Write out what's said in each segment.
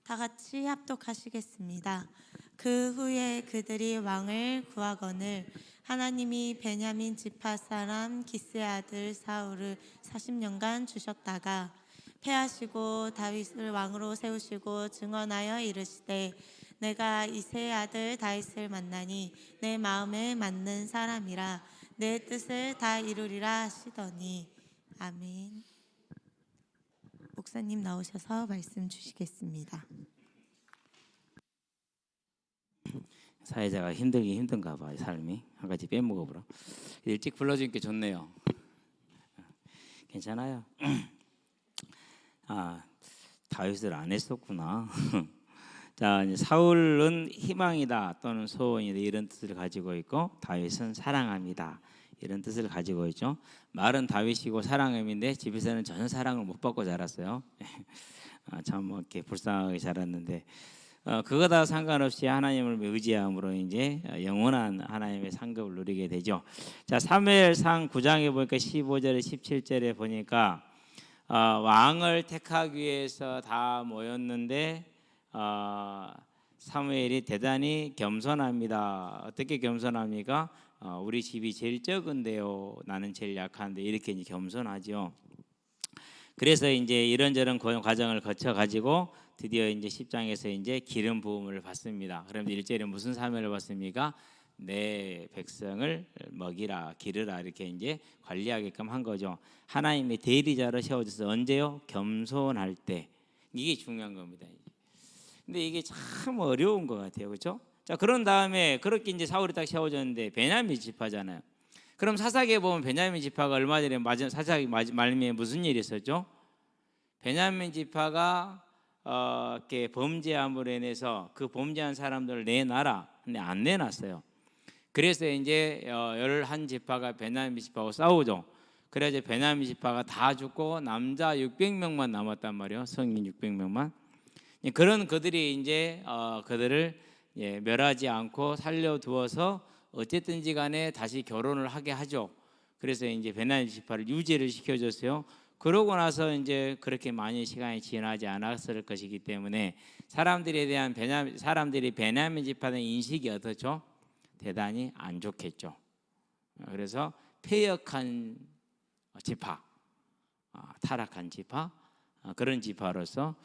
다 같이 합독하시겠습니다. 그 후에 그들이 왕을 구하거늘 하나님이 베냐민 지파 사람 기스의 아들 사울을 40년간 주셨다가 패하시고 다윗을 왕으로 세우시고 증언하여 이르시되 내가 이새의 아들 다윗을 만나니 내 마음에 맞는 사람이라 내 뜻을 다 이루리라 하시더니. 아멘. 목사님 나오셔서 말씀 주시겠습니다. 사회자가 힘들긴 힘든가 봐. 삶이 한 가지 빼먹어보라. 일찍 불러주니까 좋네요. 괜찮아요. 다윗을 안 했었구나. 자, 이제 사울은 희망이다 또는 소원이다 이런 뜻을 가지고 있고, 다윗은 사랑합니다 이런 뜻을 가지고 있죠. 말은 다윗이고 사랑함인데 집에서는 전혀 사랑을 못 받고 자랐어요. 참 이렇게 불쌍하게 자랐는데, 그거다 상관없이 하나님을 의지함으로 이제 영원한 하나님의 상급을 누리게 되죠. 자, 사무엘상 9장에 보니까 15절에 17절에 보니까 왕을 택하기 위해서 다 모였는데 사무엘이 대단히 겸손합니다. 어떻게 겸손합니까? 우리 집이 제일 적은데요, 나는 제일 약한데, 이렇게 이제 겸손하죠. 그래서 이제 이런저런 과정을 거쳐 가지고 드디어 이제 10장에서 이제 기름 부음을 받습니다. 그런데 1절에 무슨 사명을 받습니까? 내 백성을 먹이라 기르라 이렇게 이제 관리하게끔 한 거죠. 하나님의 대리자로 세워져서 언제요? 겸손할 때. 이게 중요한 겁니다. 근데 이게 참 어려운 것 같아요, 그렇죠? 자, 그런 다음에 그렇게 이제 사울이 딱 세워졌는데 베냐민 지파잖아요. 그럼 사사기에 보면 베냐민 지파가 얼마 전에 사사기 말미에 무슨 일이 있었죠? 베냐민 지파가 이렇게 범죄함으로 인해서 그 범죄한 사람들을 내놔라. 근데 안 내놨어요. 그래서 이제 11지파가 베냐민 지파하고 싸우죠. 그래서 베냐민 지파가 다 죽고 남자 600명만 남았단 말이에요. 성인 600명만. 그런 그들이 이제 그들을 멸하지 않고 살려두어서 어쨌든지 간에 다시 결혼을 하게 하죠. 그래서 이제 베냐민 지파를 유죄를 시켜줬어요. 그러고 나서 이제 그렇게 많은 시간이 지나지 않았을 것이기 때문에 사람들이 베냐민 지파에 대한 인식이 어떻죠? 대단히 안 좋겠죠. 그래서 폐역한 지파, 타락한 지파, 그런 지파로서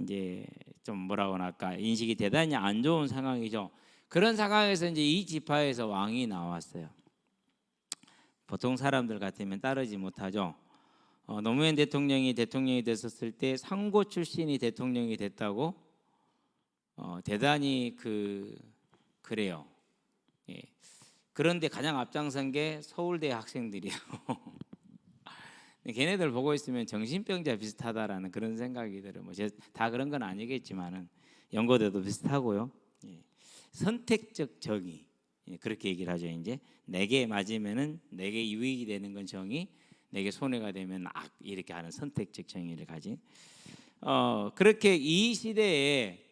이제 좀 뭐라고 할까, 인식이 대단히 안 좋은 상황이죠. 그런 상황에서 이제 이 지파에서 왕이 나왔어요. 보통 사람들 같으면 따르지 못하죠. 노무현 대통령이 됐었을 때 상고 출신이 대통령이 됐다고 대단히 그래요. 예. 그런데 가장 앞장선 게 서울대 학생들이에요. 걔네들 보고 있으면 정신병자 비슷하다라는 그런 생각이 들어요. 다 그런 건 아니겠지만은 연고대도 비슷하고요. 예. 선택적 정의, 그렇게 얘기를 하죠. 이제 내게 맞으면은 내게 유익이 되는 건 정의, 내게 손해가 되면 악, 이렇게 하는 선택적 정의를 가진. 그렇게 이 시대에,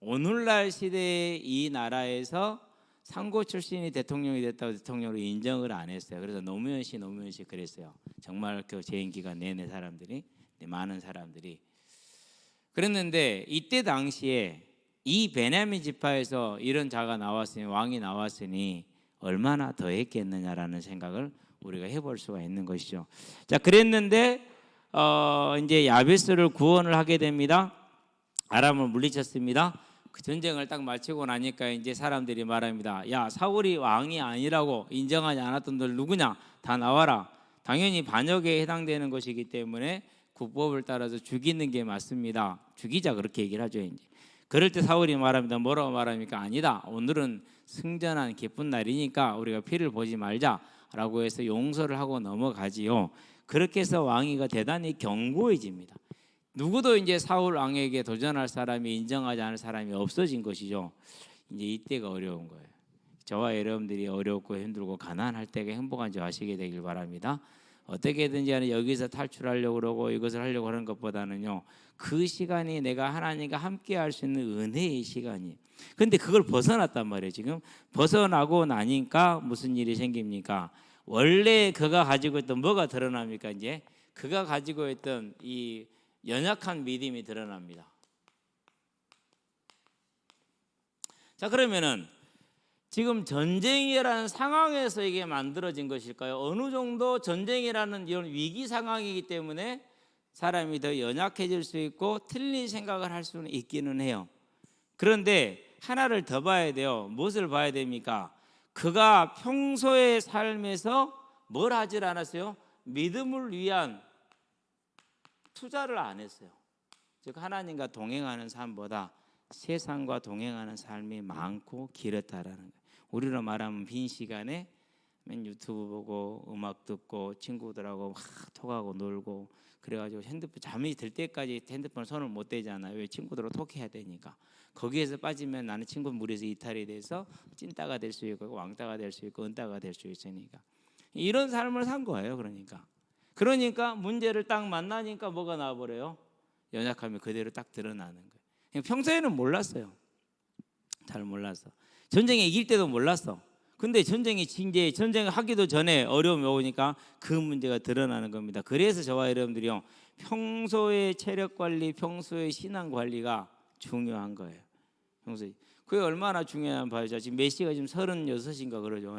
오늘날 시대에 이 나라에서 상고 출신이 대통령이 됐다고 대통령으로 인정을 안 했어요. 그래서 노무현 씨 그랬어요. 정말 그 재임 기간 내내 많은 사람들이 그랬는데, 이때 당시에 이 베냐민 지파에서 이런 자가 나왔으니, 왕이 나왔으니 얼마나 더 했겠느냐라는 생각을 우리가 해볼 수가 있는 것이죠. 자, 그랬는데 이제 야베스를 구원을 하게 됩니다. 아람을 물리쳤습니다. 그 전쟁을 딱 마치고 나니까 이제 사람들이 말합니다. 야, 사울이 왕이 아니라고 인정하지 않았던 들 누구냐? 다 나와라. 당연히 반역에 해당되는 것이기 때문에 국법을 따라서 죽이는 게 맞습니다. 죽이자, 그렇게 얘기를 하죠. 이제 그럴 때 사울이 말합니다. 뭐라고 말합니까? 아니다, 오늘은 승전한 기쁜 날이니까 우리가 피를 보지 말자라고 해서 용서를 하고 넘어가지요. 그렇게 해서 왕위가 대단히 견고해집니다. 누구도 이제 사울 왕에게 도전할 사람이, 인정하지 않을 사람이 없어진 것이죠. 이제 이때가 어려운 거예요. 저와 여러분들이 어렵고 힘들고 가난할 때가 행복한 줄 아시게 되길 바랍니다. 어떻게든지 간에 여기서 탈출하려고 그러고 이것을 하려고 하는 것보다는요, 그 시간이 내가 하나님과 함께 할 수 있는 은혜의 시간이에요. 근데 그걸 벗어났단 말이에요. 지금 벗어나고 나니까 무슨 일이 생깁니까? 원래 그가 가지고 있던 뭐가 드러납니까? 이제 그가 가지고 있던 이 연약한 믿음이 드러납니다. 자, 그러면은 지금 전쟁이라는 상황에서 이게 만들어진 것일까요? 어느 정도 전쟁이라는 이런 위기 상황이기 때문에 사람이 더 연약해질 수 있고 틀린 생각을 할 수는 있기는 해요. 그런데 하나를 더 봐야 돼요. 무엇을 봐야 됩니까? 그가 평소의 삶에서 뭘 하질 않았어요? 믿음을 위한 투자를 안 했어요. 즉 하나님과 동행하는 삶보다 세상과 동행하는 삶이 많고 길었다라는 거예요. 우리로 말하면 빈 시간에 맨 유튜브 보고 음악 듣고 친구들하고 막 톡하고 놀고 그래가지고 핸드폰 잠이 들 때까지 핸드폰 손을 못 대잖아요. 왜? 친구들하고 톡해야 되니까. 거기에서 빠지면 나는 친구 무리에서 이탈이 돼서 찐따가 될 수 있고 왕따가 될 수 있고 은따가 될 수 있으니까 이런 삶을 산 거예요. 그러니까 문제를 딱 만나니까 뭐가 나와버려요? 연약함이 그대로 딱 드러나는 거예요. 평소에는 몰랐어요. 잘 몰랐어. 전쟁에 이길 때도 몰랐어. 근데 이제 전쟁을 하기도 전에 어려움이 오니까 그 문제가 드러나는 겁니다. 그래서 저와 여러분들이요, 평소의 체력 관리, 평소의 신앙 관리가 중요한 거예요. 평소에 그게 얼마나 중요한 봐요. 지금 메시가 지금 36인가 그러죠.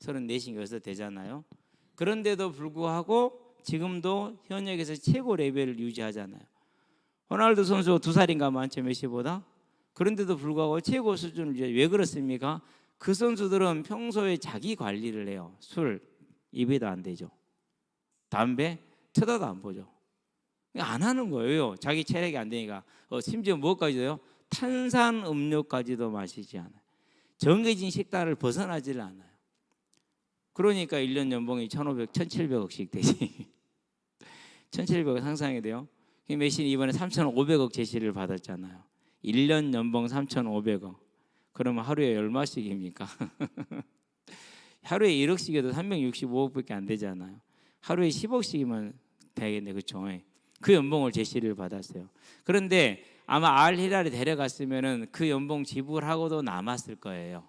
34인가 여섯 되잖아요. 그런데도 불구하고 지금도 현역에서 최고 레벨을 유지하잖아요. 호날두 선수 2살인가 많죠, 메시보다. 그런데도 불구하고 최고 수준을 유지. 왜 그렇습니까? 그 선수들은 평소에 자기 관리를 해요. 술 입에도 안 대죠. 담배 쳐다도 안 보죠. 안 하는 거예요. 자기 체력이 안 되니까. 심지어 무엇까지도요? 탄산 음료까지도 마시지 않아요. 정해진 식단을 벗어나질 않아요. 그러니까 1년 연봉이 1,700억씩 되지. 1,700억 상상이 돼요. 메시는 이번에 3,500억 제시를 받았잖아요. 1년 연봉 3,500억. 그러면 하루에 얼마씩입니까? 하루에 1억씩에도 365억밖에 안 되잖아요. 하루에 10억씩이면 되겠네, 그렇죠? 그 연봉을 제시를 받았어요. 그런데 아마 알히랄에 데려갔으면은 그 연봉 지불하고도 남았을 거예요.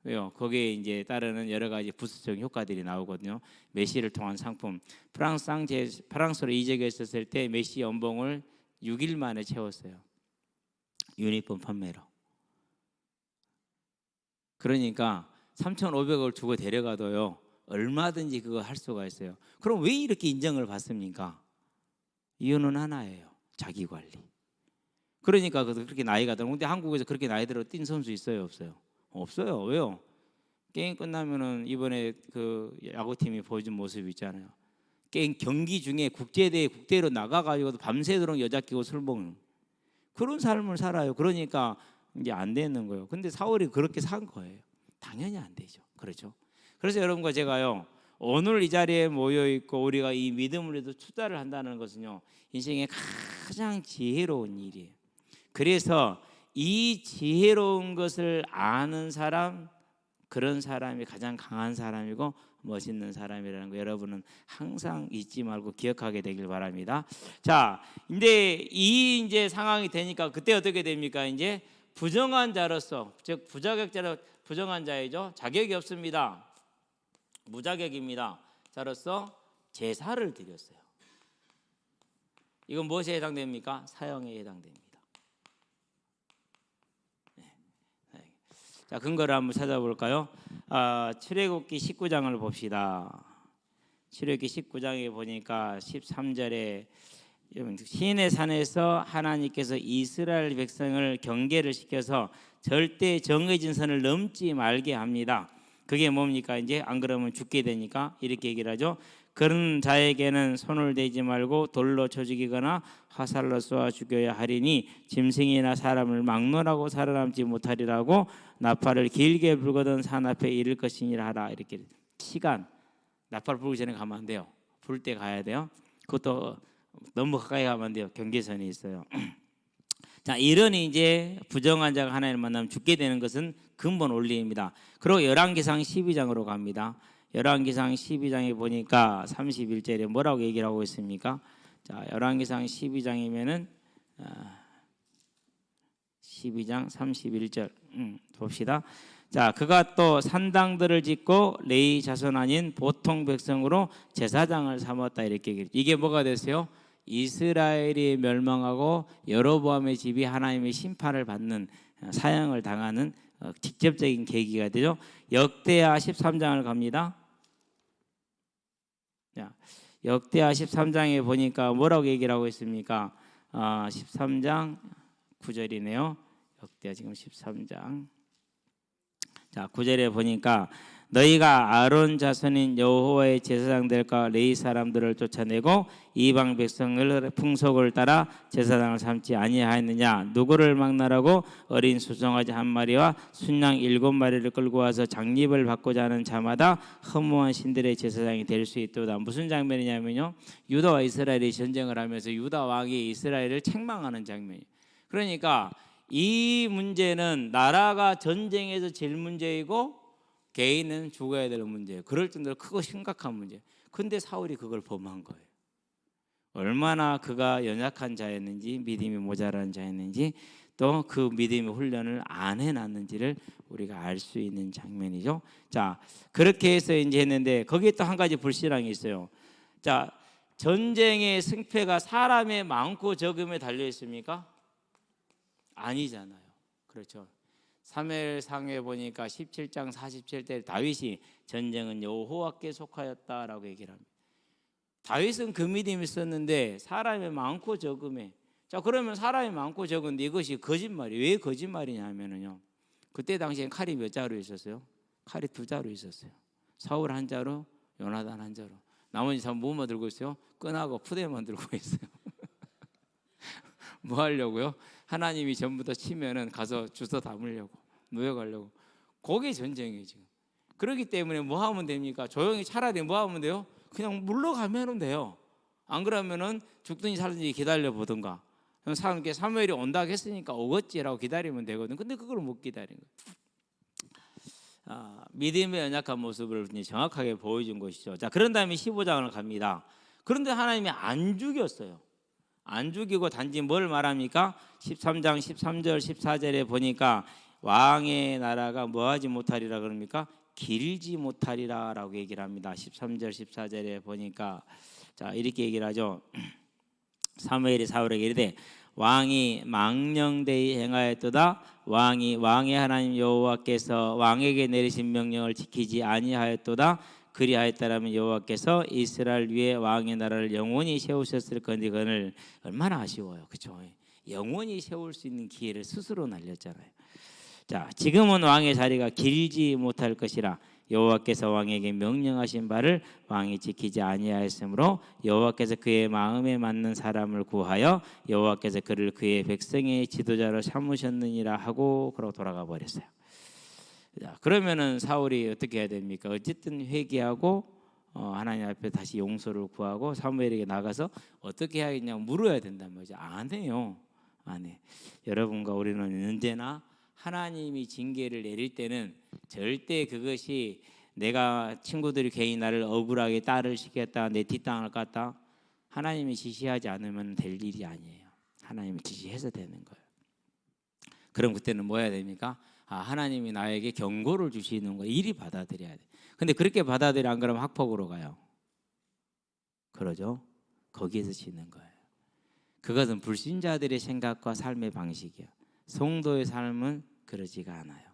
왜요? 거기에 이제 따르는 여러 가지 부수적 효과들이 나오거든요. 메시를 통한 상품. 프랑스로 이적했었을 때 메시 연봉을 6일 만에 채웠어요. 유니폼 판매로. 그러니까 3,500억을 주고 데려가도요, 얼마든지 그거 할 수가 있어요. 그럼 왜 이렇게 인정을 받습니까? 이유는 하나예요. 자기 관리. 그러니까 그렇게 나이가 들어. 근데 한국에서 그렇게 나이 들어 뛴 선수 있어요, 없어요? 없어요. 왜요? 게임 끝나면은 이번에 그 야구팀이 보여준 모습 있잖아요. 게임 경기 중에 국대로 나가가지고 밤새도록 여자 끼고 술 먹는 그런 삶을 살아요. 그러니까 이제 안 되는 거예요. 근데 사울이 그렇게 산 거예요. 당연히 안 되죠. 그렇죠? 그래서 여러분과 제가요, 오늘 이 자리에 모여 있고 우리가 이 믿음을 해도 투자를 한다는 것은요, 인생의 가장 지혜로운 일이에요. 그래서 이 지혜로운 것을 아는 사람, 그런 사람이 가장 강한 사람이고 멋있는 사람이라는 거 여러분은 항상 잊지 말고 기억하게 되길 바랍니다. 자, 근데 이 이제 상황이 되니까 그때 어떻게 됩니까? 이제 부정한 자로서, 즉 부자격자로 부정한 자이죠. 자격이 없습니다. 무자격입니다. 자로서 제사를 드렸어요. 이건 무엇에 해당됩니까? 사형에 해당됩니다. 자, 근거를 한번 찾아볼까요? 출애굽기 19장을 봅시다. 출애굽기 19장에 보니까 13절에 시내 산에서 하나님께서 이스라엘 백성을 경계를 시켜서 절대 정해진 선을 넘지 말게 합니다. 그게 뭡니까? 이제 안 그러면 죽게 되니까 이렇게 얘기를 하죠. 그런 자에게는 손을 대지 말고 돌로 쳐 죽이거나 화살로 쏘아 죽여야 하리니 짐승이나 사람을 막론하고 살아남지 못하리라고 나팔을 길게 불거든 산 앞에 이를 것이니라 하라. 이렇게 시간, 나팔 불기 전에 가면 안 돼요. 불 때 가야 돼요. 그것도 너무 가까이 가면 안 돼요. 경계선이 있어요. 자, 이런 이제 부정한 자가 하나님을 만나면 죽게 되는 것은 근본 원리입니다. 그리고 열왕기상 12장으로 갑니다. 열왕기상 12장에 보니까 31절에 뭐라고 얘기를 하고 있습니까? 자, 열왕기상 12장이면은 12장 31절 봅시다. 자, 그가 또 산당들을 짓고 레위 자손 아닌 보통 백성으로 제사장을 삼았다. 이렇게 얘기해요. 이게 뭐가 됐어요? 이스라엘이 멸망하고 여로보암의 집이 하나님의 심판을 받는 사형을 당하는 직접적인 계기가 되죠. 역대하 13장을 갑니다. 자, 역대하 13장에 보니까 뭐라고 얘기를 하고 있습니까? 13장 9절이네요. 역대하 지금 13장. 자, 9절에 보니까 너희가 아론 자손인 여호와의 제사장들과 레위 사람들을 쫓아내고 이방 백성을 풍속을 따라 제사장을 삼지 아니하였느냐? 누구를 막나라고 어린 수송아지 한 마리와 순양 7마리를 끌고 와서 장립을 받고자 하는 자마다 허무한 신들의 제사장이 될 수 있도다. 무슨 장면이냐면요, 유다와 이스라엘이 전쟁을 하면서 유다 왕이 이스라엘을 책망하는 장면이에요. 그러니까 이 문제는 나라가 전쟁에서 제일 문제이고 개인은 죽어야 될 문제예요. 그럴 정도로 크고 심각한 문제예요. 근데 사울이 그걸 범한 거예요. 얼마나 그가 연약한 자였는지, 믿음이 모자란 자였는지, 또 그 믿음의 훈련을 안 해놨는지를 우리가 알 수 있는 장면이죠. 자, 그렇게 해서 이제 했는데 거기에 또 한 가지 불신앙이 있어요. 자, 전쟁의 승패가 사람의 많고 적음에 달려 있습니까? 아니잖아요. 그렇죠. 사무엘상에 보니까 17장 47절 다윗이 전쟁은 여호와께 속하였다라고 얘기를 합니다. 다윗은 그 믿음이 있었는데 사람이 많고 적음에, 자 그러면 사람이 많고 적은데 이것이 거짓말이 왜 거짓말이냐면요, 그때 당시엔 칼이 몇 자루 있었어요? 칼이 2자루 있었어요. 사울 한 자루, 요나단 한 자루. 나머지 사람 뭐만 들고 있어요? 끈하고 푸대만 들고 있어요. 뭐 하려고요? 하나님이 전부 다 치면은 가서 주워 담으려고, 누워가려고. 그게 전쟁이에요 지금. 그렇기 때문에 뭐 하면 됩니까? 조용히 차라리 뭐 하면 돼요? 그냥 물러가면 돼요. 안 그러면은 죽든지 살든지 기다려 보든가. 사람께 사무엘이 온다고 했으니까 오겠지라고 기다리면 되거든. 근데 그걸 못 기다린 거예요. 믿음의 연약한 모습을 정확하게 보여준 것이죠. 자, 그런 다음에 15장을 갑니다. 그런데 하나님이 안 죽였어요. 안 죽이고 단지 뭘 말합니까? 13장 13절 14절에 보니까 왕의 나라가 뭐하지 못하리라 그럽니까? 길지 못하리라 라고 얘기를 합니다. 13절 14절에 보니까 자 이렇게 얘기를 하죠. 사무엘이 사울에게 이르되 왕이 망령되이 행하였도다. 왕의 하나님 여호와께서 왕에게 내리신 명령을 지키지 아니하였도다. 그리하였다라면 여호와께서 이스라엘 위에 왕의 나라를 영원히 세우셨을 건데 그는 얼마나 아쉬워요. 그렇죠? 영원히 세울 수 있는 기회를 스스로 날렸잖아요. 자, 지금은 왕의 자리가 길지 못할 것이라 여호와께서 왕에게 명령하신 바를 왕이 지키지 아니하였으므로 여호와께서 그의 마음에 맞는 사람을 구하여 여호와께서 그를 그의 백성의 지도자로 삼으셨느니라 하고 그러고 돌아가 버렸어요. 자, 그러면은 사울이 어떻게 해야 됩니까? 어쨌든 회개하고 하나님 앞에 다시 용서를 구하고 사무엘에게 나가서 어떻게 해야겠냐고 물어야 된단 말이죠. 안 해요. 안 해. 여러분과 우리는 언제나 하나님이 징계를 내릴 때는 절대 그것이 내가 친구들이 괜히 나를 억울하게 딸을 시켰다, 내 뒷땅을 깠다, 하나님이 지시하지 않으면 될 일이 아니에요. 하나님이 지시해서 되는 거예요. 그럼 그때는 뭐 해야 됩니까? 하나님이 나에게 경고를 주시는 거 일이 받아들여야 돼. 근데 그렇게 받아들여 안 그러면 학폭으로 가요. 그러죠? 거기에서 지는 거예요. 그것은 불신자들의 생각과 삶의 방식이야. 성도의 삶은 그러지가 않아요.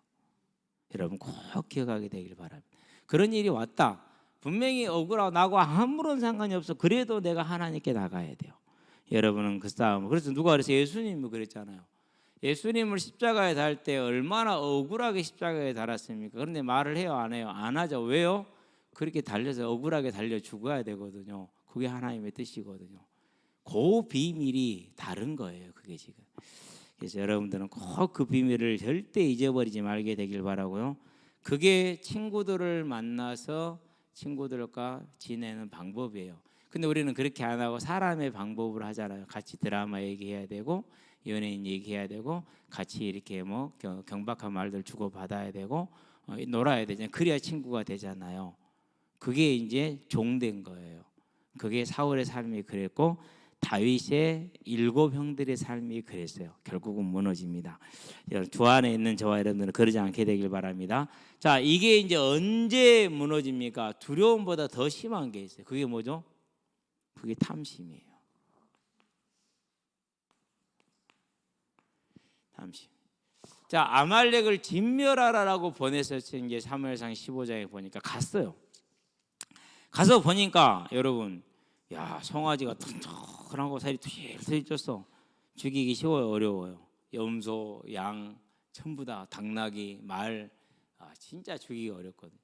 여러분 꼭 기억하게 되길 바랍니다. 그런 일이 왔다. 분명히 억울하고 나하고 아무런 상관이 없어. 그래도 내가 하나님께 나가야 돼요. 여러분은 그 싸움. 그래서 누가 그래서 예수님이 그랬잖아요. 예수님을 십자가에 달 때 얼마나 억울하게 십자가에 달았습니까? 그런데 말을 해요, 안 해요? 안 하죠. 왜요? 그렇게 달려서 억울하게 달려 죽어야 되거든요. 그게 하나님의 뜻이거든요. 그 비밀이 다른 거예요. 그게 지금. 그래서 여러분들은 꼭 그 비밀을 절대 잊어버리지 말게 되길 바라고요. 그게 친구들을 만나서 친구들과 지내는 방법이에요. 근데 우리는 그렇게 안 하고 사람의 방법을 하잖아요. 같이 드라마 얘기해야 되고 연예인 얘기해야 되고 같이 이렇게 뭐 경박한 말들 주고 받아야 되고 놀아야 되잖아요. 그래야 친구가 되잖아요. 그게 이제 종된 거예요. 그게 사울의 삶이 그랬고 다윗의 7 형들의 삶이 그랬어요. 결국은 무너집니다. 주 안에 있는 저와 여러분들은 그러지 않게 되길 바랍니다. 자, 이게 이제 언제 무너집니까? 두려움보다 더 심한 게 있어요. 그게 뭐죠? 그게 탐심이에요. 30. 자, 아말렉을 진멸하라라고 보냈었던 게 사무엘상 15장에 보니까 갔어요. 가서 보니까 여러분, 야, 송아지가 튼튼하고 살이 툭툭 쪘어. 죽이기 쉬워요, 어려워요? 염소, 양 전부 다 당나귀, 말, 진짜 죽이기 어렵거든요.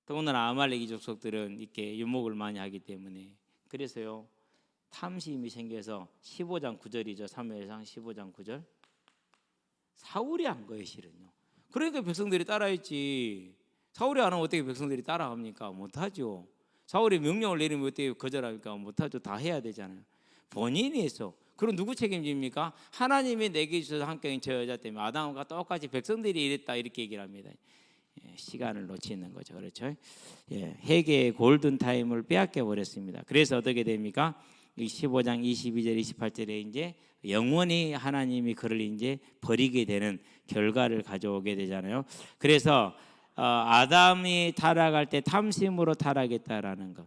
더군다나 아말렉 족속들은 이렇게 유목을 많이 하기 때문에 그래서요 탐심이 생겨서 15장 9절이죠. 사무엘상 15장 9절. 사울이 한 거예요, 실은요. 그러니까 백성들이 따라했지. 사울이 안 하면 어떻게 백성들이 따라합니까? 못하죠. 사울이 명령을 내리면 어떻게 거절합니까? 못하죠. 다 해야 되잖아요. 본인이 했어. 그럼 누구 책임집니까? 하나님이 내게 주셔서 함께 저 여자 때문에 아담과 똑같이 백성들이 이랬다 이렇게 얘기를 합니다. 시간을 놓치는 거죠. 그렇죠? 회개의 골든 타임을 빼앗겨 버렸습니다. 그래서 어떻게 됩니까? 15장 22절 28절에 이제 영원히 하나님이 그를 이제 버리게 되는 결과를 가져오게 되잖아요. 그래서 아담이 타락할 때 탐심으로 타락했다라는 것.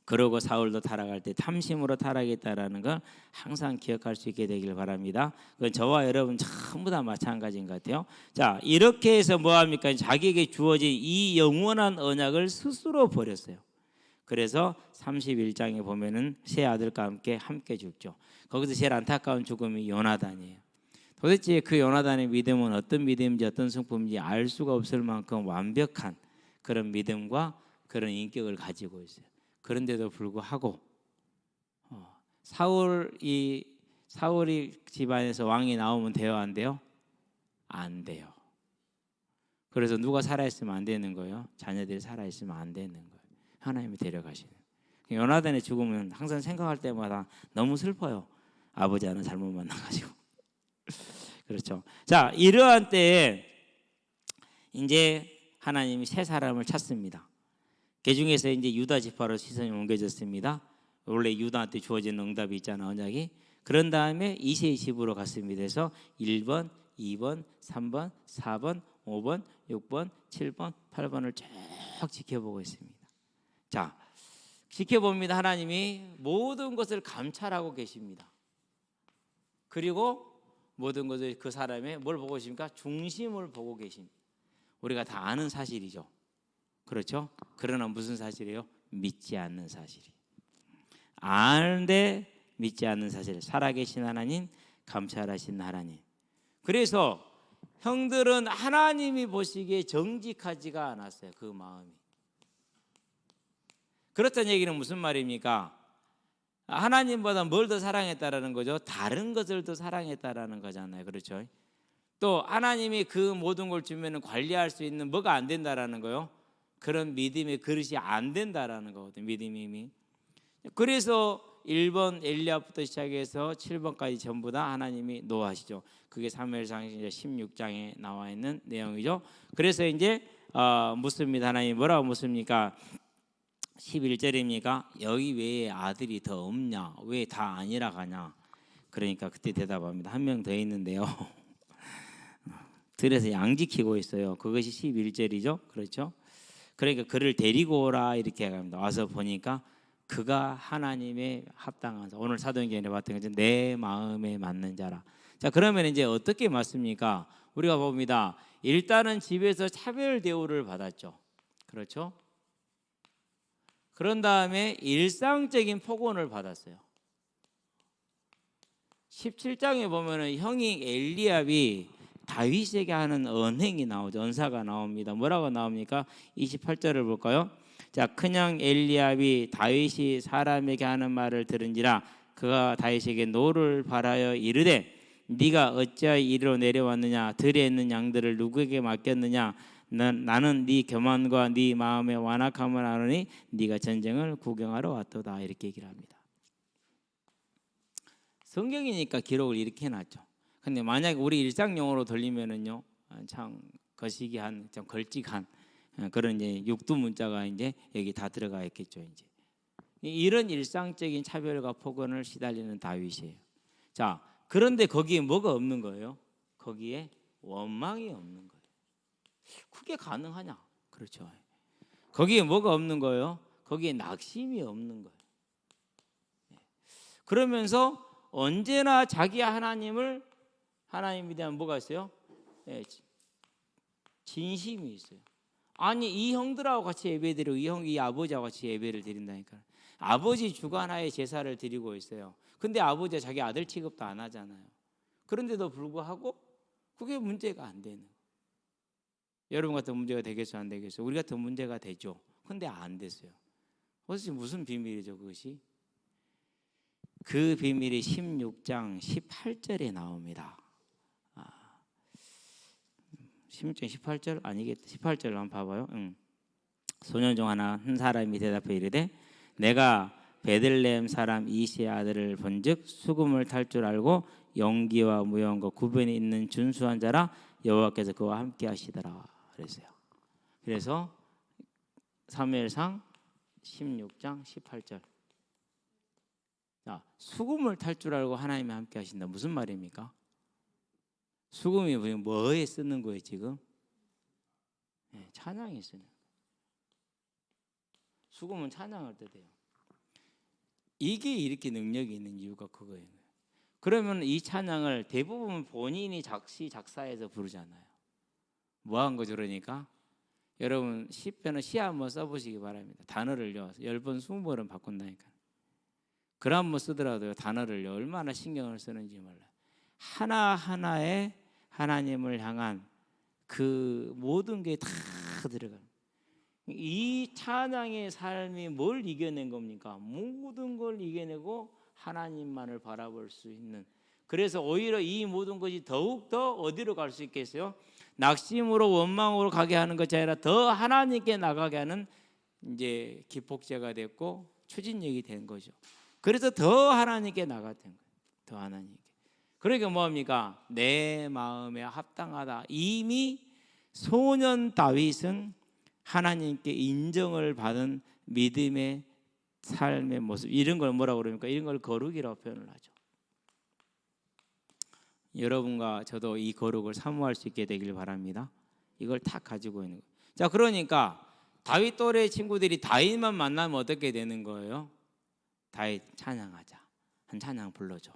그러고 사울도 타락할 때 탐심으로 타락했다라는 걸 항상 기억할 수 있게 되길 바랍니다. 그건 저와 여러분 전부 다 마찬가지인 것 같아요. 자, 이렇게 해서 뭐합니까? 자기에게 주어진 이 영원한 언약을 스스로 버렸어요. 그래서 31장에 보면은 세 아들과 함께 죽죠. 거기서 제일 안타까운 죽음이 요나단이에요. 도대체 그 요나단의 믿음은 어떤 믿음인지 어떤 성품인지 알 수가 없을 만큼 완벽한 그런 믿음과 그런 인격을 가지고 있어요. 그런데도 불구하고 사울이 집안에서 왕이 나오면 돼요, 안 돼요? 안 돼요. 그래서 누가 살아있으면 안 되는 거예요? 자녀들이 살아있으면 안 되는 거예요. 하나님이 데려가시는. 요나단의 죽음은 항상 생각할 때마다 너무 슬퍼요. 아버지 하나 잘못 만나가지고. 그렇죠. 자, 이러한 때에 이제 하나님이 새 사람을 찾습니다. 그 중에서 이제 유다 지파로 시선이 옮겨졌습니다. 원래 유다한테 주어진 응답이 있잖아, 언약이. 그런 다음에 이새의 집으로 갔습니다. 그래서 1번, 2번, 3번, 4번, 5번, 6번, 7번, 8번을 쭉 지켜보고 있습니다. 자, 지켜봅니다. 하나님이 모든 것을 감찰하고 계십니다. 그리고 모든 것을 그 사람의 뭘 보고 계십니까? 중심을 보고 계십니다. 우리가 다 아는 사실이죠. 그렇죠? 그러나 무슨 사실이에요? 믿지 않는 사실이. 아는데 믿지 않는 사실. 살아계신 하나님, 감찰하신 하나님. 그래서 형들은 하나님이 보시기에 정직하지가 않았어요. 그 마음이. 그렇다는 얘기는 무슨 말입니까? 하나님보다 뭘 더 사랑했다라는 거죠? 다른 것을 더 사랑했다라는 거잖아요. 그렇죠? 또 하나님이 그 모든 걸 주면 관리할 수 있는 뭐가 안 된다라는 거요? 그런 믿음의 그릇이 안 된다라는 거거든요. 믿음이. 그래서 1번 엘리야부터 시작해서 7번까지 전부 다 하나님이 노하시죠. 그게 사무엘상 16장에 나와 있는 내용이죠. 그래서 이제 묻습니다. 하나님 뭐라고 묻습니까? 11절입니까? 여기 외에 아들이 더 없냐? 왜 다 아니라 가냐? 그러니까 그때 대답합니다. 한 명 더 있는데요. 들에서 양 지키고 있어요. 그것이 11절이죠. 그렇죠? 그러니까 그를 데리고 오라 이렇게 합니다. 와서 보니까 그가 하나님의 합당한 자. 오늘 사도행전에 봤던 것처럼 내 마음에 맞는 자라. 자, 그러면 이제 어떻게 맞습니까? 우리가 봅니다. 일단은 집에서 차별 대우를 받았죠. 그렇죠? 그런 다음에 일상적인 폭언을 받았어요. 17장에 보면은 형이 엘리압이 다윗에게 하는 언행이 나오죠. 언사가 나옵니다. 뭐라고 나옵니까? 28절을 볼까요? 자, 큰형 엘리압이 다윗이 사람에게 하는 말을 들은지라 그가 다윗에게 노를 바라여 이르되 네가 어찌하여 이리로 내려왔느냐? 들에 있는 양들을 누구에게 맡겼느냐? 나는 네 교만과 네 마음의 완악함을 아노니 네가 전쟁을 구경하러 왔도다 이렇게 얘기를 합니다. 성경이니까 기록을 이렇게 해놨죠. 근데 만약에 우리 일상 용어로 돌리면은요, 참 거시기한, 좀 걸찍한 그런 이제 육두 문자가 이제 여기 다 들어가 있겠죠. 이제 이런 일상적인 차별과 폭언을 시달리는 다윗이에요. 자, 그런데 거기에 뭐가 없는 거예요? 거기에 원망이 없는 거예요. 그게 가능하냐? 그렇죠. 거기에 뭐가 없는 거예요? 거기에 낙심이 없는 거예요. 그러면서 언제나 자기 하나님을 하나님에 대한 뭐가 있어요? 예, 진심이 있어요. 아니 이 형들하고 같이 예배드리고 이 아버지하고 같이 예배를 드린다니까. 아버지 주관하에 제사를 드리고 있어요. 근데 아버지가 자기 아들 취급도 안 하잖아요. 그런데도 불구하고 그게 문제가 안 되는 거예요. 여러분 같은 문제가 되겠어요, 안 되겠어요? 우리 같은 문제가 되죠. 근데 안 됐어요. 그것이 무슨 비밀이죠, 그것이? 그 비밀이 16장 18절에 나옵니다. 16장 18절 아니겠다. 18절 한번 봐봐요. 소년 중 한 사람이 대답해 이르되 내가 베들레헴 사람 이시의 아들을 본즉 수금을 탈 줄 알고 용기와 무용과 구변이 있는 준수한 자라 여호와께서 그와 함께 하시더라 그랬어요. 그래서 사무엘상 16장 18절. 자, 수금을 탈 줄 알고 하나님이 함께 하신다. 무슨 말입니까? 수금이 뭐에 쓰는 거예요 지금? 네, 찬양에 쓰는. 수금은 찬양할 때 돼요. 이게 이렇게 능력이 있는 이유가 그거예요. 그러면 이 찬양을 대부분 본인이 작사해서 부르잖아요. 뭐 한 거죠 그러니까? 여러분 시편은 시 한번 써보시기 바랍니다. 단어를요 10번 20번은 바꾼다니까. 글 한번 쓰더라도요 단어를요 얼마나 신경을 쓰는지 몰라요. 하나하나에 하나님을 향한 그 모든 게 다 들어가요. 이 찬양의 삶이 뭘 이겨낸 겁니까? 모든 걸 이겨내고 하나님만을 바라볼 수 있는. 그래서 오히려 이 모든 것이 더욱더 어디로 갈 수 있겠어요? 낙심으로 원망으로 가게 하는 것이 아니라 더 하나님께 나가게 하는 이제 기폭제가 됐고 추진력이 된 거죠. 그래서 더 하나님께 나갔던 거예요. 더 하나님께. 그러니까 뭐합니까? 내 마음에 합당하다. 이미 소년 다윗은 하나님께 인정을 받은 믿음의 삶의 모습, 이런 걸 뭐라고 그럽니까? 이런 걸 거룩이라고 표현을 하죠. 여러분과 저도 이 거룩을 사모할 수 있게 되길 바랍니다. 이걸 다 가지고 있는 거예요. 자, 그러니까 다윗 또래 친구들이 다윗만 만나면 어떻게 되는 거예요? 다윗 찬양하자, 한 찬양 불러줘,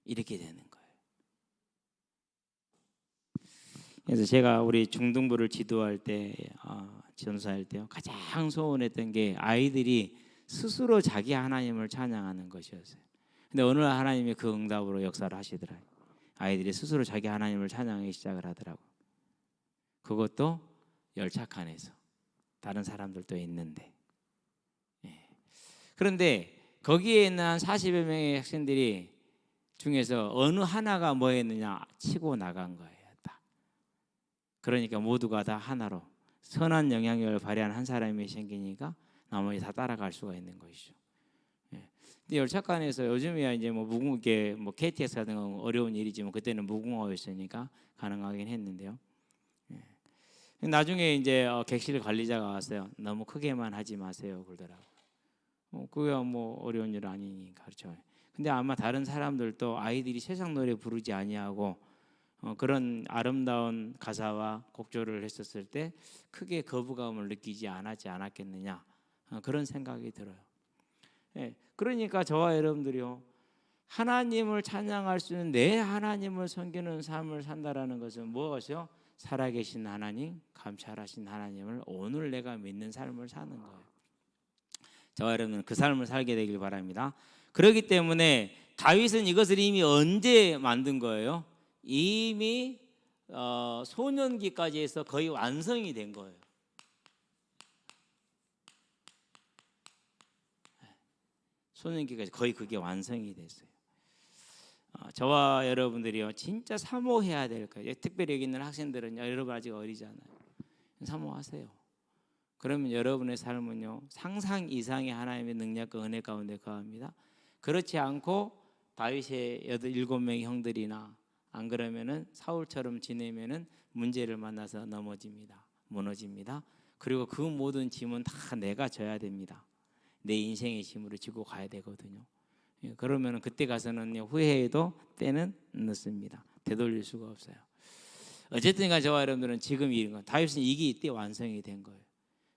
이렇게 되는 거예요. 그래서 제가 우리 중등부를 지도할 때, 전수할 때요, 가장 소원했던 게 아이들이 스스로 자기 하나님을 찬양하는 것이었어요. 근데 어느 날 하나님이 그 응답으로 역사를 하시더라고요. 아이들이 스스로 자기 하나님을 찬양하기 시작을 하더라고요. 그것도 열착 안에서 다른 사람들도 있는데. 그런데 거기에 있는 한 40여 명의 학생들이 중에서 어느 하나가 뭐 했느냐 치고 나간 거예요. 그러니까 모두가 다 하나로 선한 영향력을 발휘한 한 사람이 생기니까 나머지 다 따라갈 수가 있는 것이죠. 근데 열착관에서 요즘이야 이제 뭐 무궁게 뭐 KTX 같은 건 어려운 일이지만 그때는 무궁화였으니까 가능하긴 했는데요. 나중에 이제 객실 관리자가 왔어요. 너무 크게만 하지 마세요 그러더라고. 그게 뭐 어려운 일 아니니까 그렇죠. 근데 아마 다른 사람들도 아이들이 세상 노래 부르지 아니하고 그런 아름다운 가사와 곡조를 했었을 때 크게 거부감을 느끼지 않았겠느냐, 그런 생각이 들어요. 그러니까 저와 여러분들이요 하나님을 찬양할 수 있는 내 하나님을 섬기는 삶을 산다라는 것은 무엇이요? 살아계신 하나님, 감찰하신 하나님을 오늘 내가 믿는 삶을 사는 거예요. 저와 여러분은 그 삶을 살게 되길 바랍니다. 그렇기 때문에 다윗은 이것을 이미 언제 만든 거예요? 이미 소년기까지 해서 거의 완성이 된 거예요. 소년기까지 거의 그게 완성이 됐어요. 저와 여러분들이요 진짜 사모해야 될 거예요. 특별히 여기 있는 학생들은 여러분 아직 어리잖아요. 사모하세요. 그러면 여러분의 삶은요 상상 이상의 하나님의 능력과 은혜 가운데 거합니다. 그렇지 않고 다윗의 7명의 형들이나 안 그러면은 사울처럼 지내면은 문제를 만나서 넘어집니다. 무너집니다. 그리고 그 모든 짐은 다 내가 져야 됩니다. 내 인생의 짐으로 지고 가야 되거든요. 그러면은 그때 가서는 후회해도 때는 늦습니다. 되돌릴 수가 없어요. 어쨌든가 저와 여러분들은 지금 이런 거 다윗은 이게 이때 완성이 된 거예요.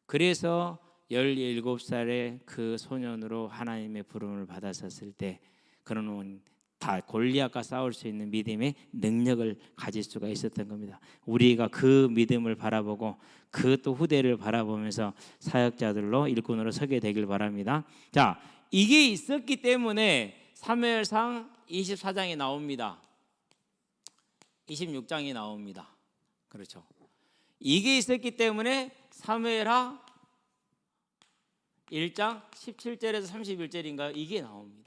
그래서 17살의 그 소년으로 하나님의 부름을 받았었을 때 그는 다 골리앗과 싸울 수 있는 믿음의 능력을 가질 수가 있었던 겁니다. 우리가 그 믿음을 바라보고 그 또 후대를 바라보면서 사역자들로 일꾼으로 서게 되길 바랍니다. 자, 이게 있었기 때문에 사무엘상 24장이 나옵니다. 26장이 나옵니다. 그렇죠. 이게 있었기 때문에 사무엘하 1장 17절에서 31절인가요? 이게 나옵니다.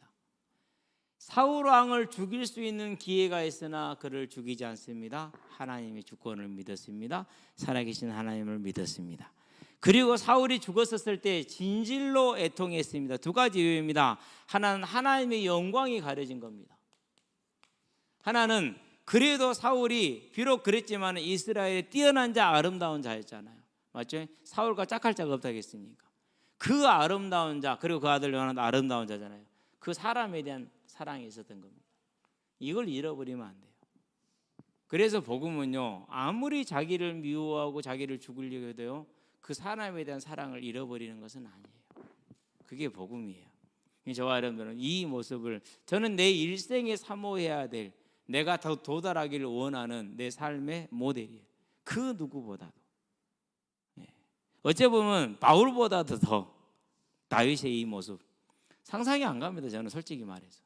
사울 왕을 죽일 수 있는 기회가 있으나 그를 죽이지 않습니다. 하나님의 주권을 믿었습니다. 살아계신 하나님을 믿었습니다. 그리고 사울이 죽었을 때 진실로 애통했습니다. 두 가지 이유입니다. 하나는 하나님의 영광이 가려진 겁니다. 하나는 그래도 사울이 비록 그랬지만 이스라엘의 뛰어난 자, 아름다운 자였잖아요. 맞죠? 사울과 짝할 자가 없다겠습니까? 그 아름다운 자, 그리고 그 아들 요나단도 아름다운 자잖아요. 그 사람에 대한 사랑이 있었던 겁니다. 이걸 잃어버리면 안 돼요. 그래서 복음은요, 아무리 자기를 미워하고 자기를 죽이려고 해도요, 그 사람에 대한 사랑을 잃어버리는 것은 아니에요. 그게 복음이에요. 저와 여러분들은 이 모습을, 저는 내 일생에 사모해야 될, 내가 더 도달하기를 원하는 내 삶의 모델이에요. 그 누구보다도. 어째 보면 바울보다도 더 다윗의 이 모습 상상이 안 갑니다. 저는 솔직히 말해서.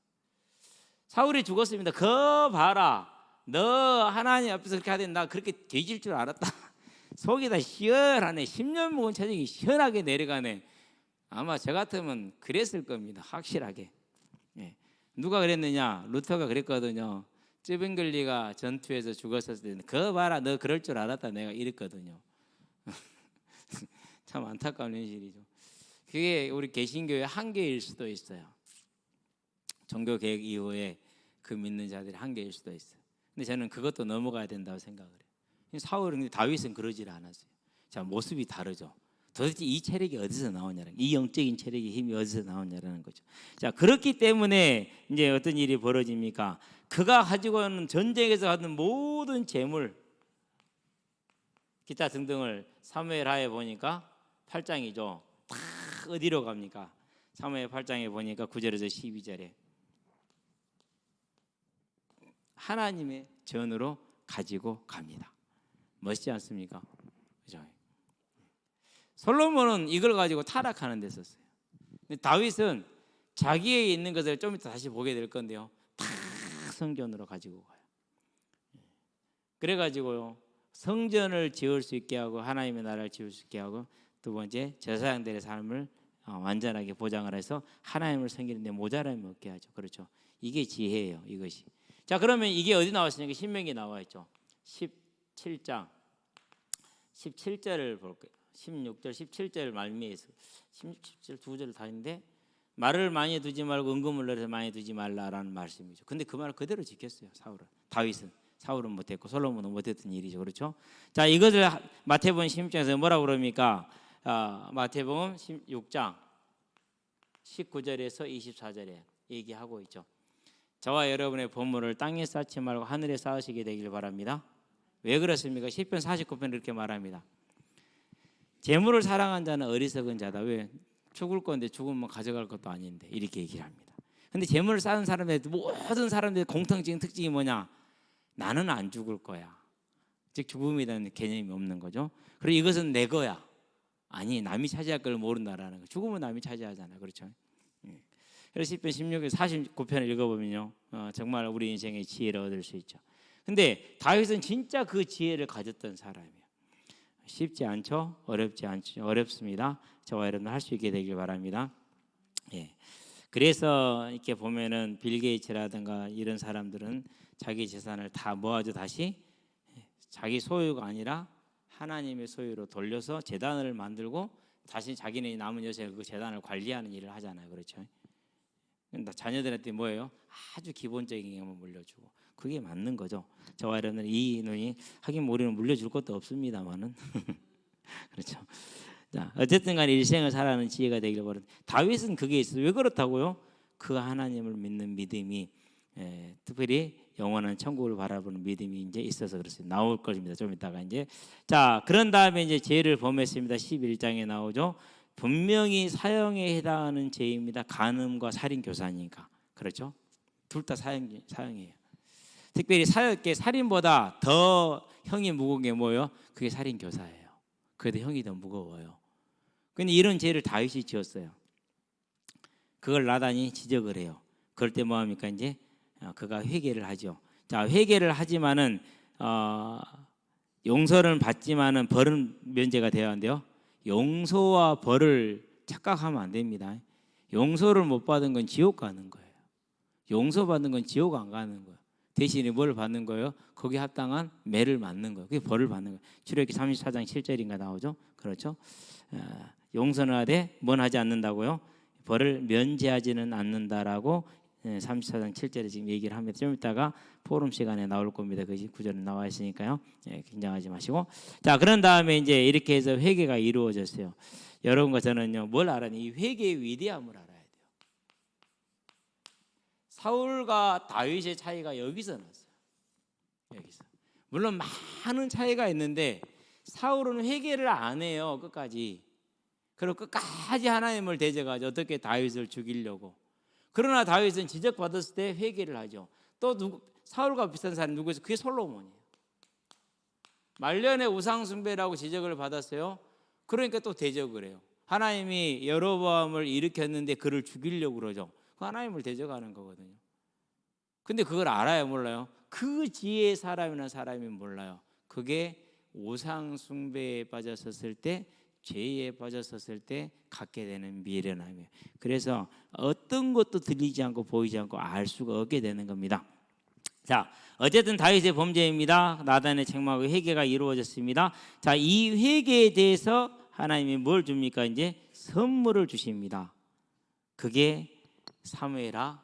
사울이 죽었습니다. 거 봐라, 너 하나님 앞에서 그렇게 하더니 나 그렇게 뒤질 줄 알았다. 속이 다 시원하네. 10년 묵은 체중이 시원하게 내려가네. 아마 저 같으면 그랬을 겁니다. 확실하게. 누가 그랬느냐? 루터가 그랬거든요. 쯔빙글리가 전투에서 죽었을 때 거 봐라, 너 그럴 줄 알았다, 내가 이랬거든요. 참 안타까운 현실이죠. 그게 우리 개신교의 한계일 수도 있어요. 종교 개혁 이후에 그 믿는 자들이 한계일 수도 있어요. 근데 저는 그것도 넘어가야 된다고 생각을 해요. 사울은, 다윗은 그러질 않았어요. 자, 모습이 다르죠. 도대체 이 체력이 어디서 나오냐는, 이 영적인 체력의 힘이 어디서 나오냐라는 거죠. 자, 그렇기 때문에 이제 어떤 일이 벌어집니까? 그가 가지고 있는 전쟁에서 받은 모든 재물, 기타 등등을 사무엘하에 보니까 8장이죠. 다 어디로 갑니까? 사무엘 8장에 보니까 9절에서 12절에 하나님의 전으로 가지고 갑니다. 멋있지 않습니까? 그죠? 솔로몬은 이걸 가지고 타락하는 데 썼어요. 근데 다윗은 자기에게 있는 것을 좀 이따 다시 보게 될 건데요, 다 성전으로 가지고 가요. 그래가지고요, 성전을 지을 수 있게 하고 하나님의 나라를 지을 수 있게 하고, 두 번째 제사장들의 삶을 완전하게 보장을 해서 하나님을 섬기는데 모자람이 없게 하죠. 그렇죠? 이게 지혜예요, 이것이. 자, 그러면 이게 어디 나왔으니까 신명기 나와 있죠. 17장 17절을 볼게요. 16절 17절 말미에서 17절 두 절을 다 있는데, 말을 많이 두지 말고 은금을 넣어서 많이 두지 말라라는 말씀이죠. 근데 그 말을 그대로 지켰어요. 사울은. 다윗은. 사울은 못했고 솔로몬은 못했던 일이죠. 그렇죠? 자, 이것을 마태복음 16장에서 뭐라고 그럽니까? 마태복음 16장 19절에서 24절에 얘기하고 있죠. 저와 여러분의 보물을 땅에 쌓지 말고 하늘에 쌓으시게 되길 바랍니다. 왜 그렇습니까? 시편 49편 이렇게 말합니다. 재물을 사랑한 자는 어리석은 자다. 왜? 죽을 건데 죽으면 가져갈 것도 아닌데, 이렇게 얘기를 합니다. 근데 재물을 쌓은 사람들, 모든 사람들의 공통적인 특징이 뭐냐? 나는 안 죽을 거야. 즉 죽음에 대한 개념이 없는 거죠. 그리고 이것은 내 거야. 아니, 남이 차지할 걸 모른다라는 거. 죽으면 남이 차지하잖아요. 그렇죠? 그래서 시편 16편 49편을 읽어보면요, 정말 우리 인생의 지혜를 얻을 수 있죠. 근데 다윗은 진짜 그 지혜를 가졌던 사람이에요. 쉽지 않죠? 어렵지 않죠? 어렵습니다. 저와 여러분 할 수 있게 되길 바랍니다. 그래서 이렇게 보면은 빌 게이츠라든가 이런 사람들은 자기 재산을 다 모아서 다시 자기 소유가 아니라 하나님의 소유로 돌려서 재단을 만들고 다시 자기네 남은 여생을 그 재단을 관리하는 일을 하잖아요. 그렇죠? 자녀들한테 뭐예요? 아주 기본적인 것만 물려주고, 그게 맞는 거죠. 저와 여러분은 이 눈이, 하긴 우리는 물려줄 것도 없습니다만은 그렇죠. 자, 어쨌든 간에 일생을 살아가는 지혜가 되기를 바랍니다. 다윗은 그게 있어요. 왜 그렇다고요? 그 하나님을 믿는 믿음이, 특별히 영원한 천국을 바라보는 믿음이 이제 있어서 그렇습니다. 나올 것입니다. 좀 이따가 이제. 자, 그런 다음에 이제 죄를 범했습니다. 11장에 나오죠. 분명히 사형에 해당하는 죄입니다. 간음과 살인 교사니까. 그렇죠? 둘 다 사형이에요. 특별히 사역계 살인보다 더 형이 무거운 게 뭐예요? 그게 살인 교사예요. 그래도 형이 더 무거워요. 근데 이런 죄를 다윗이 지었어요. 그걸 나단이 지적을 해요. 그럴 때 뭐 합니까? 이제 그가 회개를 하죠. 자, 회개를 하지만은 용서를 받지만은 벌은 면제가 되어야 한대요. 용서와 벌을 착각하면 안 됩니다. 용서를 못 받은 건 지옥 가는 거예요. 용서받는 건 지옥 안 가는 거예요. 대신에 뭘 받는 거예요? 거기에 합당한 매를 맞는 거예요. 그게 벌을 받는 거예요. 출애굽기 34장 7절인가 나오죠. 그렇죠? 용서는 하되 뭔 하지 않는다고요? 벌을 면제하지는 않는다라고 34장 7절에 지금 얘기를 합니다. 좀 이따가 포럼 시간에 나올 겁니다. 그 구절은 나와 있으니까요. 긴장하지 마시고. 자, 그런 다음에 이제 이렇게 해서 회개가 이루어졌어요. 여러분과 저는요, 뭘 알아야 돼요? 이 회개의 위대함을 알아야 돼요. 사울과 다윗의 차이가 여기서 났어요. 여기서. 물론 많은 차이가 있는데 사울은 회개를 안 해요. 끝까지. 그리고 끝까지 하나님을 대적하죠. 어떻게 다윗을 죽이려고. 그러나 다윗은 지적받았을 때 회개를 하죠. 또 사울과 비슷한 사람이 누구 있어요? 그게 솔로몬이에요. 말년에 우상 숭배라고 지적을 받았어요. 그러니까 또 대적을 해요. 하나님이 여로보암을 일으켰는데 그를 죽이려고 그러죠. 그 하나님을 대적하는 거거든요. 근데 그걸 알아요, 몰라요? 그 지혜의 사람이나 사람이 몰라요. 그게 우상 숭배에 빠졌었을 때, 죄에 빠졌었을 때 갖게 되는 미련함이에요. 그래서 어떤 것도 들리지 않고 보이지 않고 알 수가 없게 되는 겁니다. 자, 어쨌든 다윗의 범죄입니다. 나단의 책망하고 회개가 이루어졌습니다. 자, 이 회개에 대해서 하나님이 뭘 줍니까? 이제 선물을 주십니다. 그게 사무엘하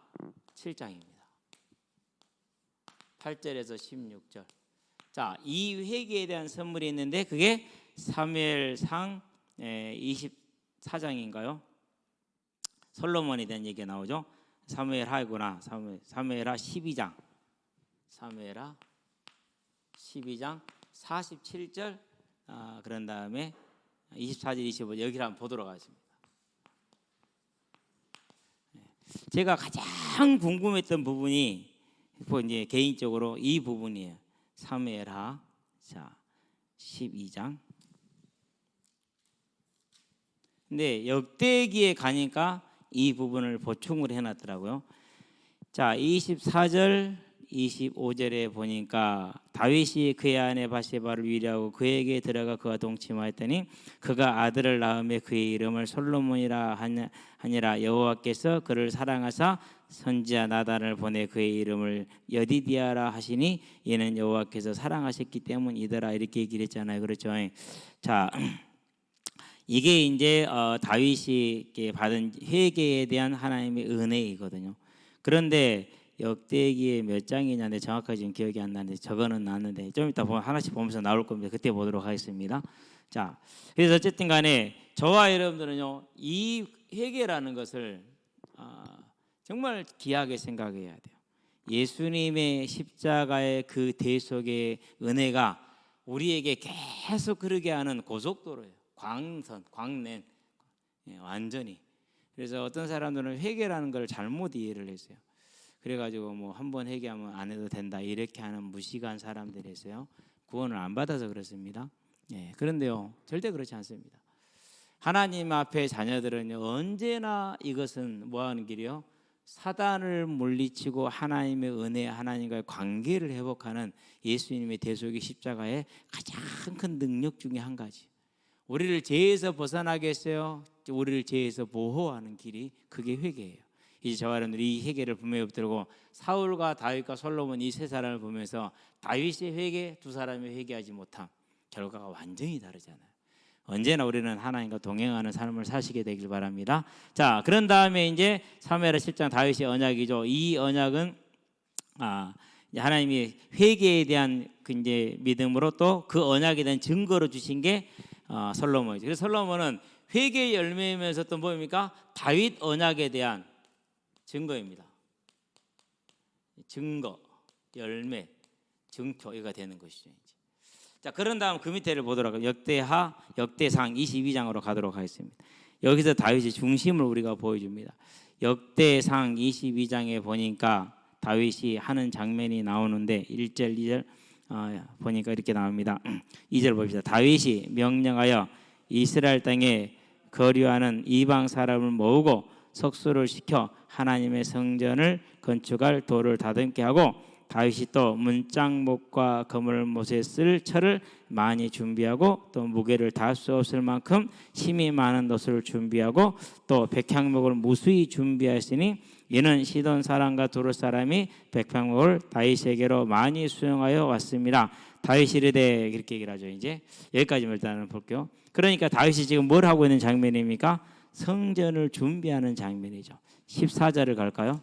7장입니다. 8절에서 16절. 자, 이 회개에 대한 선물이 있는데 그게 사무엘상 24장인가요? 솔로몬에 대한 얘기가 나오죠. 사무엘하구나. 사무엘하 12장. 사무엘하 12장 47절. 그런 다음에 24절 25절 여기를 한번 보도록 하겠습니다. 제가 가장 궁금했던 부분이 이제 개인적으로 이 부분이에요. 사무엘하 12장. 근데 역대기에 가니까 이 부분을 보충을 해놨더라고요. 자, 24절, 25절에 보니까 다윗이 그의 아내 바세바를 위로하고 그에게 들어가 그와 동침하였더니 그가 아들을 낳음에 그의 이름을 솔로몬이라 하니라. 여호와께서 그를 사랑하사 선지자 나단을 보내 그의 이름을 여디디아라 하시니 이는 여호와께서 사랑하셨기 때문이더라. 이렇게 얘기를 했잖아요. 그렇죠? 자, 이게 이제 다윗이 받은 회개에 대한 하나님의 은혜이거든요. 그런데 역대기에 몇 장이냐는데 정확하게 지금 기억이 안 나는데 적어는 놨는데 좀 이따 보면 하나씩 보면서 나올 겁니다. 그때 보도록 하겠습니다. 자, 그래서 어쨌든 간에 저와 여러분들은요, 이 회개라는 것을 정말 귀하게 생각해야 돼요. 예수님의 십자가의 그 대속의 은혜가 우리에게 계속 흐르게 하는 고속도로예요. 광낸 완전히. 그래서 어떤 사람들은 회개라는 걸 잘못 이해를 했어요. 그래가지고 뭐 한 번 회개하면 안 해도 된다 이렇게 하는 무식한 사람들이 있어요. 구원을 안 받아서 그렇습니다. 그런데요, 절대 그렇지 않습니다. 하나님 앞에 자녀들은 언제나 이것은 뭐하는 길이요? 사단을 물리치고 하나님의 은혜, 하나님과의 관계를 회복하는 예수님의 대속의 십자가의 가장 큰 능력 중에 한 가지. 우리를 죄에서 벗어나게 했어요. 우리를 죄에서 보호하는 길이 그게 회개예요. 이제 저와 여러분들이 이 회개를 분명히 붙들고 사울과 다윗과 솔로몬 이 세 사람을 보면서 다윗의 회개, 두 사람의 회개하지 못함 결과가 완전히 다르잖아요. 언제나 우리는 하나님과 동행하는 삶을 사시게 되길 바랍니다. 자, 그런 다음에 이제 사무엘하 7장 다윗의 언약이죠. 이 언약은 하나님이 회개에 대한 그 이제 믿음으로 또 그 언약에 대한 증거로 주신 게 솔로몬이죠. 그래서 솔로몬은 회개의 열매이면서 또 뭡니까? 다윗 언약에 대한 증거입니다. 증거, 열매, 증표가 되는 것이죠. 자, 그런 다음 그 밑에를 보도록 하겠습니다. 역대상 22장으로 가도록 하겠습니다. 여기서 다윗의 중심을 우리가 보여줍니다. 역대상 22장에 보니까 다윗이 하는 장면이 나오는데 1절 2절 보니까 이렇게 나옵니다. 2절 봅시다. 다윗이 명령하여 이스라엘 땅에 거류하는 이방 사람을 모으고 석수를 시켜 하나님의 성전을 건축할 돌을 다듬게 하고, 다윗이 또 문짝목과 그물못에 쓸 철을 많이 준비하고, 또 무게를 달 수 없을 만큼 힘이 많은 돛을 준비하고, 또 백향목을 무수히 준비하였으니 이는 시돈 사람과 두루 사람이 백향목을 다윗에게로 많이 수용하여 왔습니다. 다윗이 이르되, 이렇게 얘기를 하죠. 이제 여기까지만 일단은 볼게요. 그러니까 다윗이 지금 뭘 하고 있는 장면입니까? 성전을 준비하는 장면이죠. 14절을 갈까요?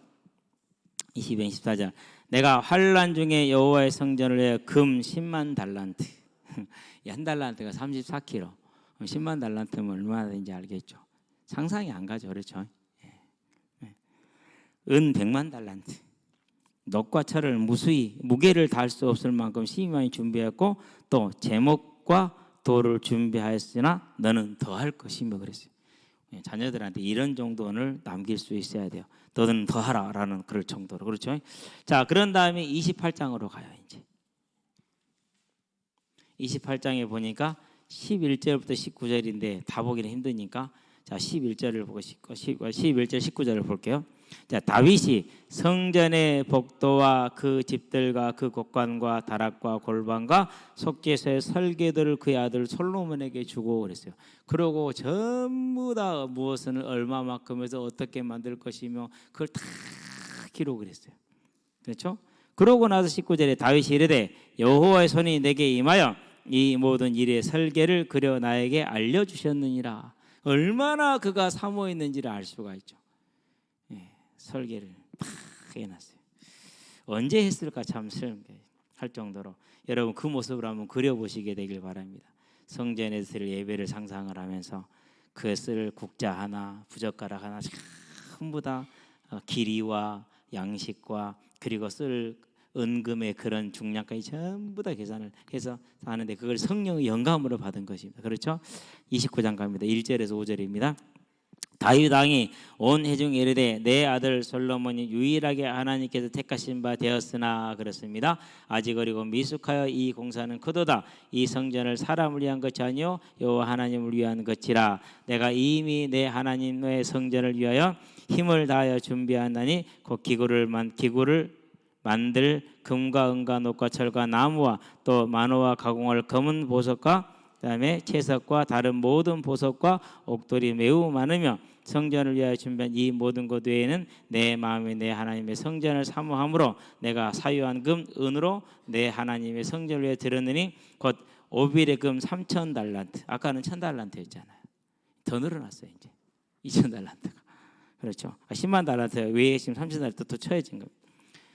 22장 14절. 내가 환난 중에 여호와의 성전을 위해 금 10만 달란트. 한 달란트가 34kg. 10만 달란트면 얼마나 되는지 알겠죠. 상상이 안 가죠. 그렇죠? 은 100만 달란트. 놋과 철을 무수히 무게를 달 수 없을 만큼 심히 많이 준비했고, 또 제목과 돌을 준비하였으나 너는 더할 것이며 그랬어요. 자녀들한테 이런 정도는 남길 수 있어야 돼요. 너는 더하라라는 그럴 정도로. 그렇죠? 자, 그런 다음에 28장으로 가요. 이제 28장에 보니까 11절부터 19절인데 다 보기는 힘드니까 자 11절을 보고 11절 19절을 볼게요. 자, 다윗이 성전의 복도와 그 집들과 그 곡관과 다락과 골방과 속죄소의 설계들을 그의 아들 솔로몬에게 주고 그랬어요. 그러고 전부 다 무엇을 얼마만큼 해서 어떻게 만들 것이며 그걸 다 기록을 했어요. 그렇죠? 그러고 나서 19절에 다윗이 이르되 여호와의 손이 내게 임하여 이 모든 일의 설계를 그려 나에게 알려주셨느니라. 얼마나 그가 사모했는지를 알 수가 있죠. 설계를 팍 해놨어요. 언제 했을까 참 할 정도로 여러분 그 모습을 한번 그려보시게 되길 바랍니다. 성전에서 예배를 상상을 하면서 그것을 국자 하나 부젓가락 하나 전부 다 길이와 양식과 그리고 쓸 은금의 그런 중량까지 전부 다 계산을 해서 하는데 그걸 성령의 영감으로 받은 것입니다. 그렇죠? 29장 갑니다. 1절에서 5절입니다. 다윗 왕이 온 회중에 이르되 내 아들 솔로몬이 유일하게 하나님께서 택하신 바 되었으나 그렇습니다. 아직 어리고 미숙하여 이 공사는 크도다. 이 성전을 사람을 위한 것이 아니요 여호와 하나님을 위한 것이라. 내가 이미 내 하나님의 성전을 위하여 힘을 다하여 준비하나니 곧 기구를 만들 금과 은과 놋과 철과 나무와 또 만호와 가공할 검은 보석과 그다음에 채석과 다른 모든 보석과 옥돌이 매우 많으며 성전을 위하여 준비한 이 모든 것 외에는 내 마음에 내 하나님의 성전을 사모함으로 내가 사유한 금 은으로 내 하나님의 성전을 위해 드렸느니 곧 오빌의 금 3천 달란트. 아까는 1,000 달란트였잖아요. 더 늘어났어요. 이제 2,000 달란트가. 그렇죠. 10만 달란트 외에 지금 3,000 달란트 또 쳐야진 겁니다.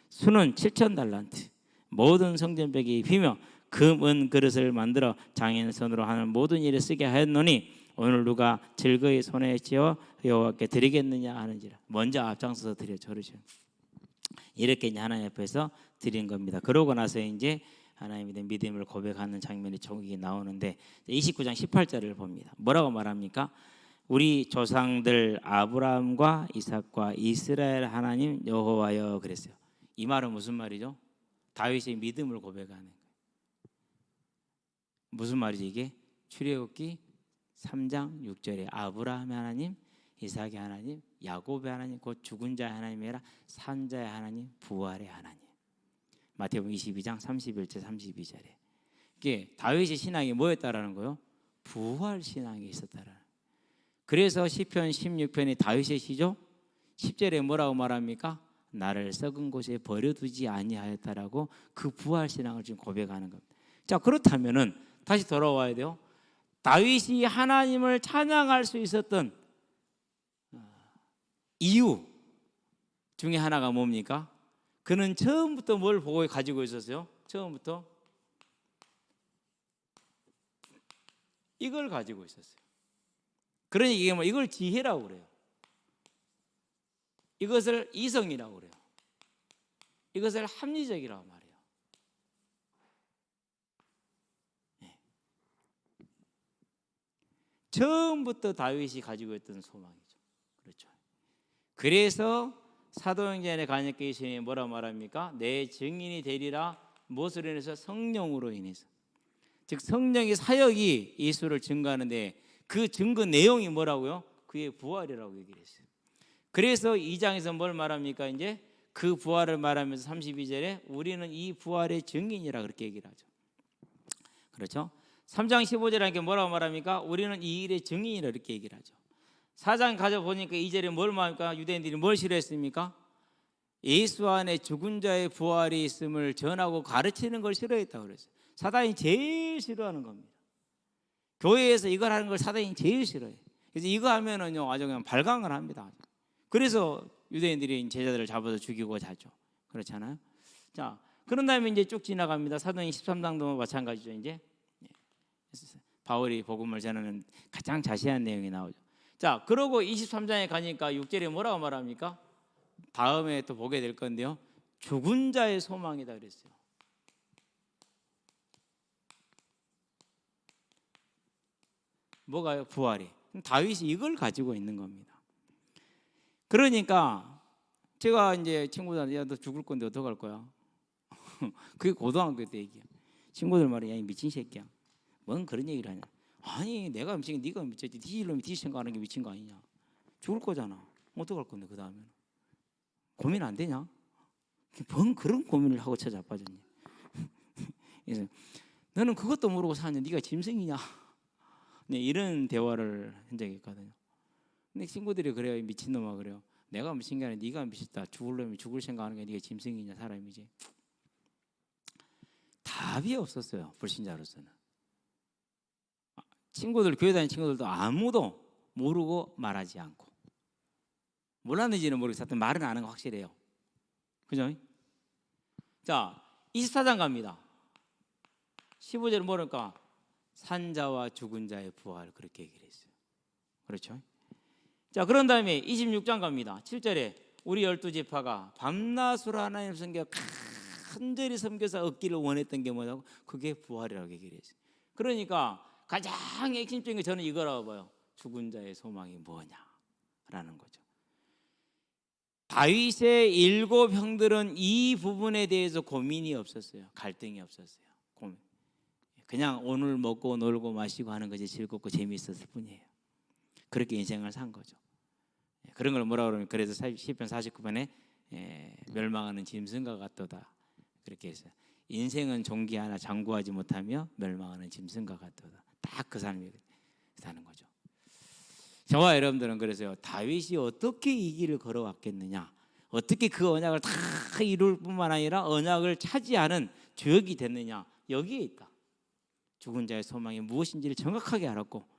수는 7,000 달란트. 모든 성전벽이 비며 금, 은 그릇을 만들어 장인 손으로 하는 모든 일에 쓰게 하였노니 오늘 누가 즐거이 손에 쥐어 여호와께 드리겠느냐 하는지라. 먼저 앞장서서 드렸죠. 그렇죠. 이렇게 이제 하나님 앞에서 드린 겁니다. 그러고 나서 이제 하나님에 대한 믿음을 고백하는 장면이 종이 나오는데 29장 18절을 봅니다. 뭐라고 말합니까? 우리 조상들 아브라함과 이삭과 이스라엘 하나님 여호와여 그랬어요. 이 말은 무슨 말이죠? 다윗의 믿음을 고백하는 거예요. 무슨 말이지 이게? 출애굽기 3장 6절에 아브라함의 하나님, 이삭의 하나님, 야곱의 하나님, 곧 죽은 자의 하나님이 아니라 산 자의 하나님, 부활의 하나님. 마태복음 22장 31절 32절에 이게 다윗의 신앙이 뭐였다라는 거요? 부활 신앙이 있었다라는. 그래서 시편 16편이 다윗의 시죠. 10절에 뭐라고 말합니까? 나를 썩은 곳에 버려두지 아니하였다라고 그 부활 신앙을 지금 고백하는 겁니다. 자, 그렇다면은 다시 돌아와야 돼요. 다윗이 하나님을 찬양할 수 있었던 이유 중에 하나가 뭡니까? 그는 처음부터 뭘 보고 가지고 있었어요? 처음부터 이걸 가지고 있었어요. 그러니 이게 뭐 이걸 지혜라고 그래요. 이것을 이성이라고 그래요. 이것을 합리적이라고 말해요. 처음부터 다윗이 가지고 있던 소망이죠. 그렇죠. 그래서 사도행전에 가니까 뭐라 말합니까? 내 증인이 되리라. 무엇으로 인해서? 성령으로 인해서. 즉 성령의 사역이 예수를 증거하는데 그 증거 내용이 뭐라고요? 그의 부활이라고 얘기를 했어요. 그래서 2장에서 뭘 말합니까? 이제 그 부활을 말하면서 32절에 우리는 이 부활의 증인이라 그렇게 얘기를 하죠. 그렇죠? 3장 15절에 하니까 뭐라고 말합니까? 우리는 이 일의 증인이라 이렇게 얘기를 하죠. 4장 가져보니까 2절에 뭘 말합니까? 유대인들이 뭘 싫어했습니까? 예수 안에 죽은 자의 부활이 있음을 전하고 가르치는 걸 싫어했다고 그랬어요. 사단이 제일 싫어하는 겁니다. 교회에서 이걸 하는 걸 사단이 제일 싫어해요. 그래서 이거 하면은요 아주 그냥 발광을 합니다. 그래서 유대인들이 제자들을 잡아서 죽이고 자죠. 그렇잖아요. 자, 그런 다음에 이제 쭉 지나갑니다. 사도행 13장도 마찬가지죠. 이제 바울이 복음을 전하는 가장 자세한 내용이 나오죠. 자, 그러고 23장에 가니까 6절에 뭐라고 말합니까? 다음에 또 보게 될 건데요. 죽은 자의 소망이다 그랬어요. 뭐가요? 부활이. 다윗이 이걸 가지고 있는 겁니다. 그러니까 제가 이제 친구들한테 야, 너 죽을 건데 어떡할 거야? 그게 고등학교 때 얘기야. 친구들 말이 야, 이 미친 새끼야. 뭔 그런 얘기를 하냐? 아니 내가 미친 게 네가 미쳤지. 네 일놈이 네 생각하는 게 미친 거 아니냐? 죽을 거잖아. 어떡할 건데 그 다음에는 고민 안 되냐? 뭔 그런 고민을 하고 쳐 자빠졌냐? 그래서 너는 그것도 모르고 사냐? 네가 짐승이냐? 네, 이런 대화를 한 적이 있거든요. 근데 친구들이 그래요. 미친놈아 그래요. 내가 미친 게 아니라 네가 미쳤다. 죽을 놈이 죽을 생각하는 게 네가 짐승이냐 사람이지. 답이 없었어요. 불신자로서는. 친구들 교회 다니는 친구들도 아무도 모르고 말하지 않고 몰랐는지는 모르겠어요. 하여튼 말은 안 하는 거 확실해요. 그죠? 자 24장 갑니다. 15절은 뭐랄까? 산자와 죽은 자의 부활 그렇게 얘기를 했어요. 그렇죠? 자 그런 다음에 26장 갑니다. 7절에 우리 12지파가 밤낮으로 하나님 섬겨 간절히 섬겨서 얻기를 원했던 게 뭐냐고? 그게 부활이라고 얘기를 했어요. 그러니까 가장 핵심적인 게 저는 이거라고 봐요. 죽은 자의 소망이 뭐냐라는 거죠. 다윗의 7 형들은 이 부분에 대해서 고민이 없었어요. 갈등이 없었어요. 그냥 오늘 먹고 놀고 마시고 하는 것이 즐겁고 재미있었을 뿐이에요. 그렇게 인생을 산 거죠. 그런 걸 뭐라 그러면 그래서 시편 49편에 멸망하는 짐승과 같도다 그렇게 했어요. 인생은 종기 하나 장구하지 못하며 멸망하는 짐승과 같도다. 딱 그 사람이 사는 거죠. 저와 여러분들은 그래서요. 다윗이 어떻게 이 길을 걸어왔겠느냐, 어떻게 그 언약을 다 이룰 뿐만 아니라 언약을 차지하는 주역이 됐느냐, 여기에 있다. 죽은 자의 소망이 무엇인지를 정확하게 알았고,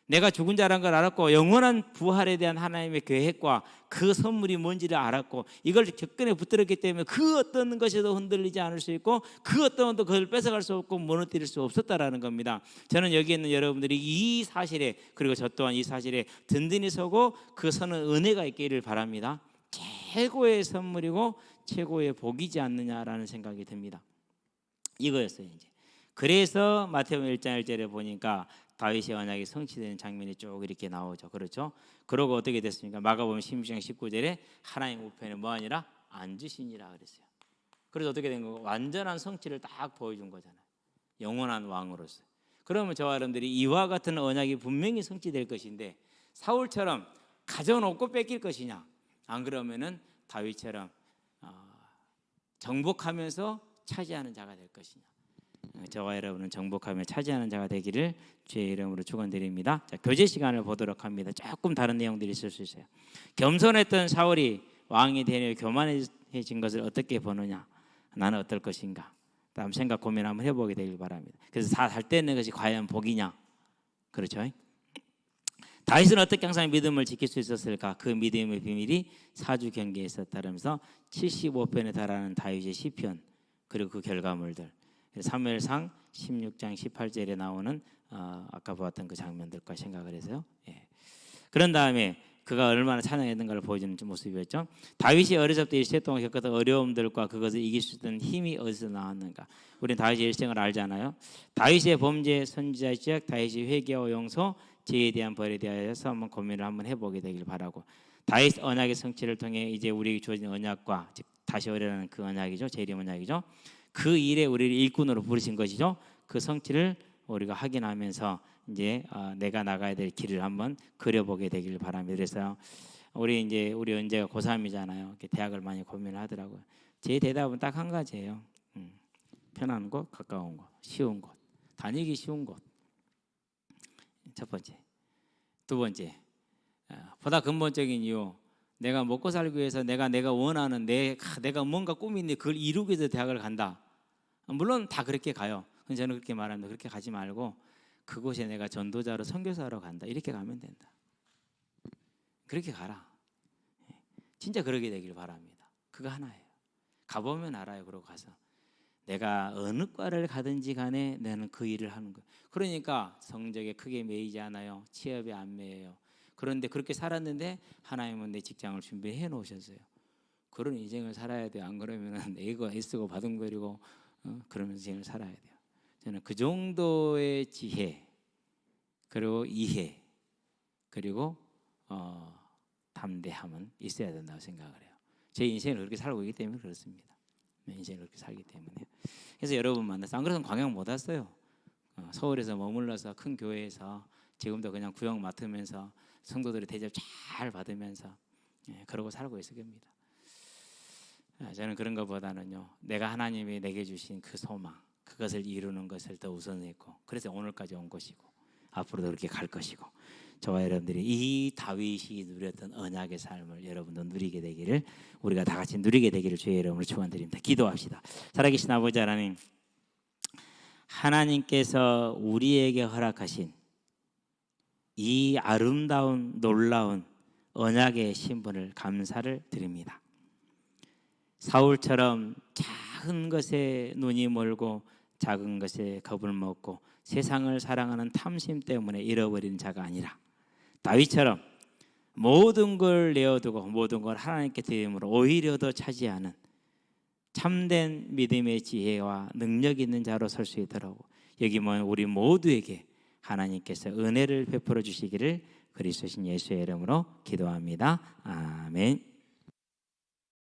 내가 죽은 자라는 걸 알았고, 영원한 부활에 대한 하나님의 계획과 그 선물이 뭔지를 알았고, 이걸 격근에 붙들었기 때문에 그 어떤 것에도 흔들리지 않을 수 있고, 그 어떤 것도 그걸 뺏어갈 수 없고 무너뜨릴 수 없었다라는 겁니다. 저는 여기 있는 여러분들이 이 사실에, 그리고 저 또한 이 사실에 든든히 서고 그 서는 은혜가 있기를 바랍니다. 최고의 선물이고 최고의 복이지 않느냐라는 생각이 듭니다. 이거였어요. 이제 그래서 마태복음 1장 1절에 보니까 다윗의 언약이 성취되는 장면이 쭉 이렇게 나오죠. 그렇죠? 그러고 어떻게 됐습니까? 마가복음 16장 19절에 하나님 우편에 뭐하니라? 앉으시니라 그랬어요. 그래서 어떻게 된 거고? 완전한 성취를 딱 보여준 거잖아요. 영원한 왕으로서. 그러면 저와 여러분들이 이와 같은 언약이 분명히 성취될 것인데, 사울처럼 가져놓고 뺏길 것이냐, 안 그러면은 다윗처럼 정복하면서 차지하는 자가 될 것이냐. 저와 여러분은 정복하며 차지하는 자가 되기를 주의 이름으로 축원드립니다. 자, 교제 시간을 보도록 합니다. 조금 다른 내용들이 있을 수 있어요. 겸손했던 사울이 왕이 되려 교만해진 것을 어떻게 보느냐, 나는 어떨 것인가, 다음 생각 고민 한번 해보게 되길 바랍니다. 그래서 다 잘 되는 것이 과연 복이냐, 그렇죠? 다윗은 어떻게 항상 믿음을 지킬 수 있었을까? 그 믿음의 비밀이 사주 경계에 있었다면서 75편에 달하는 다윗의 시편, 그리고 그 결과물들, 사무엘상 16장 18절에 나오는 아까 보았던 그 장면들과 생각을 해서요. 예. 그런 다음에 그가 얼마나 찬양했는가를 보여주는 모습이었죠. 다윗이 어렸을 때 일생 동안 겪었던 어려움들과 그것을 이길 수 있던 힘이 어디서 나왔는가? 우리는 다윗의 일생을 알잖아요. 다윗의 범죄, 선지자의 지역, 다윗의 회개와 용서, 죄에 대한 벌에 대하여서 한번 고민을 한번 해보게 되길 바라고, 다윗 언약의 성취를 통해 이제 우리에게 주어진 언약과 즉 다시 오려는 그 언약이죠. 재림 언약이죠. 그 일에 우리를 일꾼으로 부르신 것이죠. 그 성취를 우리가 확인하면서 이제 내가 나가야 될 길을 한번 그려보게 되길 바랍니다. 그래서 우리 은재가 고3이잖아요. 대학을 많이 고민을 하더라고요. 제 대답은 딱 한 가지예요. 편한 곳, 가까운 곳, 쉬운 곳, 다니기 쉬운 곳. 첫 번째. 두 번째, 보다 근본적인 이유, 내가 먹고 살기 위해서 내가 원하는 내가 뭔가 꿈이 있는데 그걸 이루기 위해서 대학을 간다. 물론 다 그렇게 가요. 저는 그렇게 말합니다. 그렇게 가지 말고 그곳에 내가 전도자로 선교사로 간다. 이렇게 가면 된다. 그렇게 가라. 진짜 그러게 되길 바랍니다. 그거 하나예요. 가보면 알아요. 그러고 가서 내가 어느 과를 가든지 간에 나는 그 일을 하는 거예요. 그러니까 성적에 크게 매이지 않아요. 취업에 안 매여요. 그런데 그렇게 살았는데 하나님은 내 직장을 준비해 놓으셨어요. 그런 인생을 살아야 돼요. 안 그러면 애쓰고 바둥거리고 그런 인생을 살아야 돼요. 저는 그 정도의 지혜 그리고 이해 그리고 담대함은 있어야 된다고 생각을 해요. 제 인생을 그렇게 살고 있기 때문에 그렇습니다. 인생을 그렇게 살기 때문에. 그래서 여러분 만나서 안 그래서 광양 못 왔어요. 서울에서 머물러서 큰 교회에서 지금도 그냥 구역 맡으면서 성도들의 대접 잘 받으면서 그러고 살고 있을 겁니다. 저는 그런 것보다는요, 내가 하나님이 내게 주신 그 소망, 그것을 이루는 것을 더 우선했고, 그래서 오늘까지 온 것이고 앞으로도 그렇게 갈 것이고, 저와 여러분들이 이 다윗이 누렸던 언약의 삶을 여러분도 누리게 되기를, 우리가 다 같이 누리게 되기를 주의 이름으로 축원드립니다. 기도합시다. 살아계신 아버지 하나님, 하나님께서 우리에게 허락하신 이 아름다운 놀라운 언약의 신분을 감사를 드립니다. 사울처럼 작은 것에 눈이 멀고 작은 것에 겁을 먹고 세상을 사랑하는 탐심 때문에 잃어버린 자가 아니라 다윗처럼 모든 걸 내어두고 모든 걸 하나님께 드림으로 오히려 더 차지하는 참된 믿음의 지혜와 능력 있는 자로 설 수 있도록 여기 모인 우리 모두에게 하나님께서 은혜를 베풀어 주시기를 그리스도신 예수의 이름으로 기도합니다. 아멘.